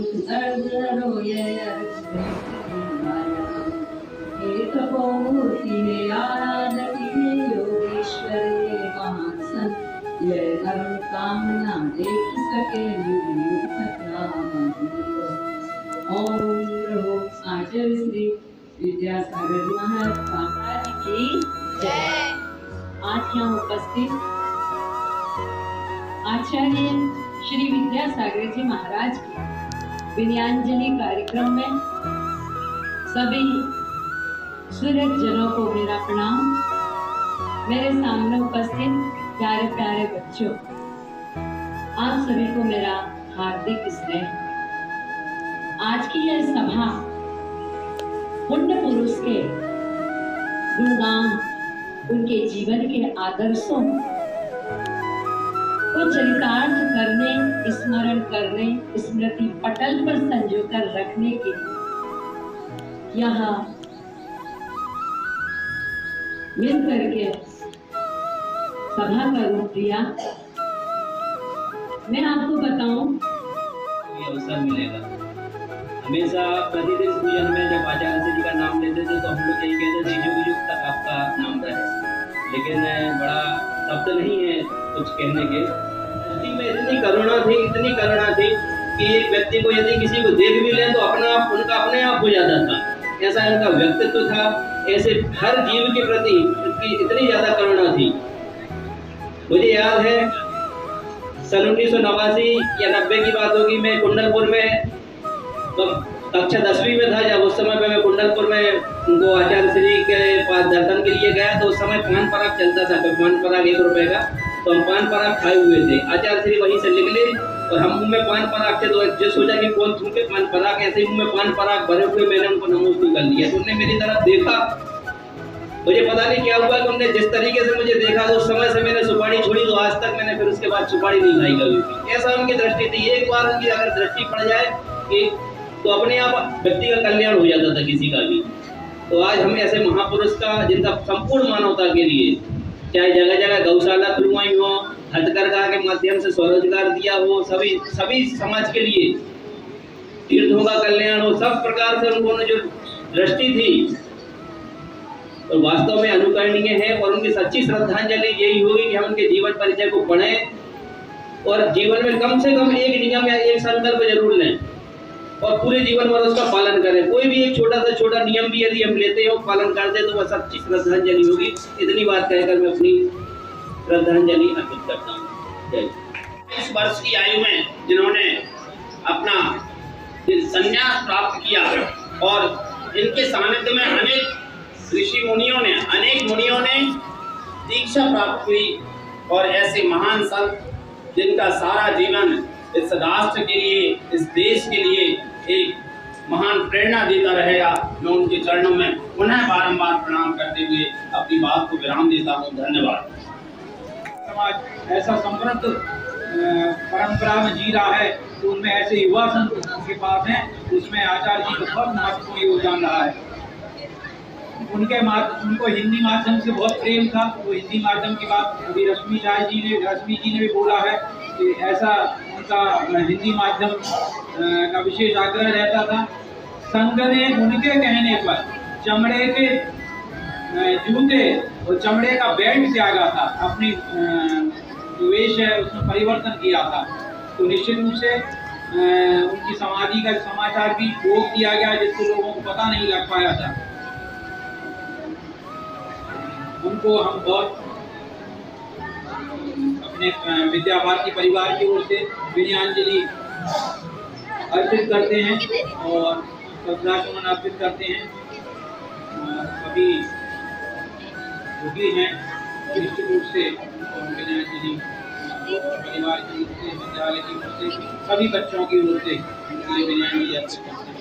एक मूर्ति में आराधकी योगेश्वरे महान संत यह धर्म कामना देख सके ओम रहो आचार्य श्री विद्यासागर महाराज की जय। आज यहाँ उपस्थित आचार्य श्री विद्यासागर जी महाराज के विनयांजलि कार्यक्रम में सभी सूरज जनों को मेरा प्रणाम। मेरे सामने उपस्थित प्यारे प्यारे बच्चों, आप सभी को मेरा हार्दिक स्नेह। आज की यह सभा पुण्य पुरुष के गुणगान, उनके जीवन के आदर्शों को चरितार्थ करने, स्मरण करने, स्मृति पटल पर संजोकर रखने के यहाँ मिल करके सभा का रूप दिया। मैं आपको बताऊं, अवसर मिलेगा। हमेशा प्रतिदिन पूजन में जब आचार्य जी का नाम लेते थे तो हम लोग यही कहते थे युग युग तक आपका नाम रहे, लेकिन बड़ा शब्द नहीं है कुछ कहने के। दृष्टि में इतनी करुणा थी कि एक व्यक्ति को यदि किसी को देख भी ले तो उनका अपने आप हो जाता था। ऐसा उनका व्यक्तित्व था, ऐसे हर जीव के प्रति उनकी इतनी ज्यादा करुणा थी। मुझे याद है सन 1989 या 90 की बात होगी, मैं कुंडलपुर में कक्षा 10वीं में था। जब उस समय पे मैं कुंडलपुर में उनको आचार्य श्री के पास दर्शन के लिए गया तो उस समय पान पराग चलता था, पान पराग 1 रुपए का, तो हम पान पराग खाए हुए थे। आचार्य श्री वहीं से निकले और हम मुंह में पान पराग थे, तो जो सोचा कि कौन थूके पान पराग, ऐसे ही मुंह में पान पराग भरे हुए मैंने उनको नमस्ते कर लिया। तो उन्होंने मेरी तरफ देखा, मुझे पता नहीं क्या हुआ कि उन्होंने जिस तरीके से मुझे देखा तो उस समय से मैंने सुपारी छोड़ी, तो आज तक मैंने फिर उसके बाद सुपारी नहीं खाई कभी। ऐसा उनकी दृष्टि थी। एक बार उनकी अगर दृष्टि पड़ जाए कि तो अपने आप व्यक्ति का कल्याण हो जाता था किसी का भी। तो आज हम ऐसे महापुरुष का, जिनका संपूर्ण मानवता के लिए चाहे जगह जगह गौशाला खुलवाई हो, हथकरघा के माध्यम से स्वरोजगार दिया हो, सभी समाज के लिए तीर्थों का कल्याण हो, सब प्रकार से उन्होंने जो दृष्टि थी तो वास्तव में अनुकरणीय है। और उनकी सच्ची श्रद्धांजलि यही होगी कि हम उनके जीवन परिचय को पढ़ें और जीवन में कम से कम एक नियम या एक संकल्प जरूर लें और पूरे जीवन भर उसका पालन करें। कोई भी एक छोटा से छोटा नियम भी यदि हम लेते हैं और पालन करते हैं तो वह सच्ची श्रद्धांजलि होगी। इतनी बात कहकर मैं अपनी श्रद्धांजलि अर्पित करता हूँ। जय। 20 वर्ष की आयु में जिन्होंने अपना संन्यास प्राप्त किया और इनके सानिध्य में अनेक ऋषि मुनियों ने दीक्षा प्राप्त हुई और ऐसे महान संत जिनका सारा जीवन इस राष्ट्र के लिए, इस देश के लिए एक महान प्रेरणा देता रहेगा। मैं उनके चरणों में पुनः बारंबार प्रणाम करते हुए अपनी बात को विराम देता हूँ। धन्यवाद। समाज ऐसा समृद्ध परंपरा में जी रहा है तो उनमें ऐसे युवा संत के पास हैं, उसमें आचार्य जी का बहुत महत्वपूर्ण योगदान रहा है। उनको हिंदी माध्यम से बहुत प्रेम था, तो हिंदी माध्यम की बात अभी रश्मि जी ने भी बोला है कि ऐसा उनका हिंदी माध्यम का विशेष आग्रह रहता था। संघ ने उनके कहने पर चमड़े के जूते और चमड़े का बेल्ट त्यागा था, अपनी जो वेश है उसमें परिवर्तन किया था। तो निश्चित रूप से उनकी समाधि का समाचार भी रोक दिया गया जिसको लोगों को पता नहीं लग पाया था। उनको हम बहुत अपने विद्या भारती परिवार की ओर से विनयांजलि अर्पित करते हैं और श्रद्धासुमन अर्पित करते हैं। सभी जो भी हैं निश्चित रूप से विनयांजलि परिवार की ओर से, विद्यालय की ओर से, सभी बच्चों की ओर से विनयांजलि अर्पित करते हैं।